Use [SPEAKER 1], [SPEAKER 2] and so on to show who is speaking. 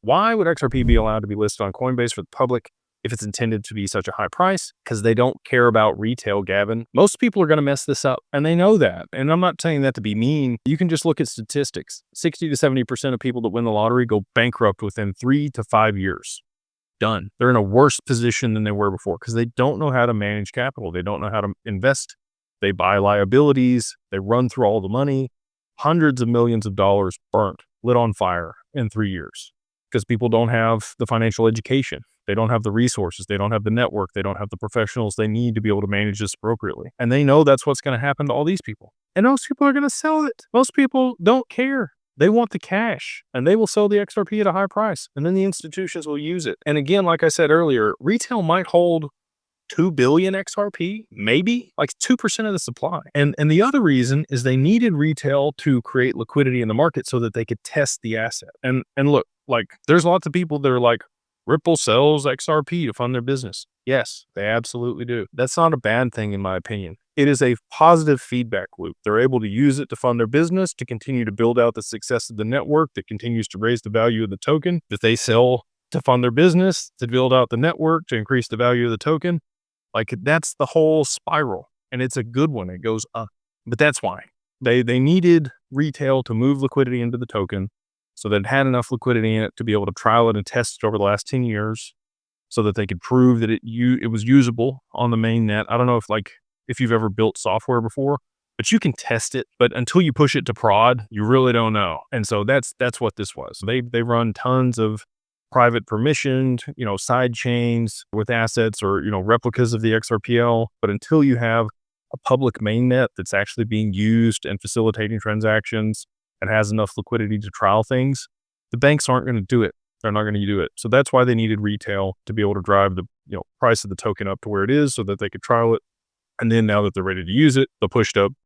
[SPEAKER 1] Why would XRP be allowed to be listed on Coinbase for the public if it's intended to be such a high price? Because they don't care about retail, Gavin. Most people are going to mess this up, and they know that. And I'm not saying that to be mean. You can just look at statistics. 60 to 70% of people that win the lottery go bankrupt within 3 to 5 years. Done. They're in a worse position than they were before because they don't know how to manage capital. They don't know how to invest. They buy liabilities. They run through all the money. Hundreds of millions of dollars burnt, lit on fire in 3 years. Because people don't have the financial education. They don't have the resources. They don't have the network. They don't have the professionals they need to be able to manage this appropriately. And they know that's what's going to happen to all these people. And most people are going to sell it. Most people don't care. They want the cash, and they will sell the XRP at a high price. And then the institutions will use it. And again, like I said earlier, retail might hold 2 billion XRP, maybe like 2% of the supply. And the other reason is they needed retail to create liquidity in the market so that they could test the asset. And look, like there's lots of people that are like, Ripple sells XRP to fund their business. Yes, they absolutely do. That's not a bad thing in my opinion. It is a positive feedback loop. They're able to use it to fund their business, to continue to build out the success of the network that continues to raise the value of the token that they sell to fund their business, to build out the network, to increase the value of the token. Like that's the whole spiral, and it's a good one. It goes up, but that's why they needed retail to move liquidity into the token so that it had enough liquidity in it to be able to trial it and test it over the last 10 years so that they could prove that it was usable on the main net. I don't know if you've ever built software before, but you can test it, but until you push it to prod, you really don't know. And so that's what this was. They run tons of private permissioned, side chains with assets or, replicas of the XRPL. But until you have a public mainnet that's actually being used and facilitating transactions and has enough liquidity to trial things, the banks aren't going to do it. They're not going to do it. So that's why they needed retail to be able to drive the price of the token up to where it is so that they could trial it. And then now that they're ready to use it, they'll push it up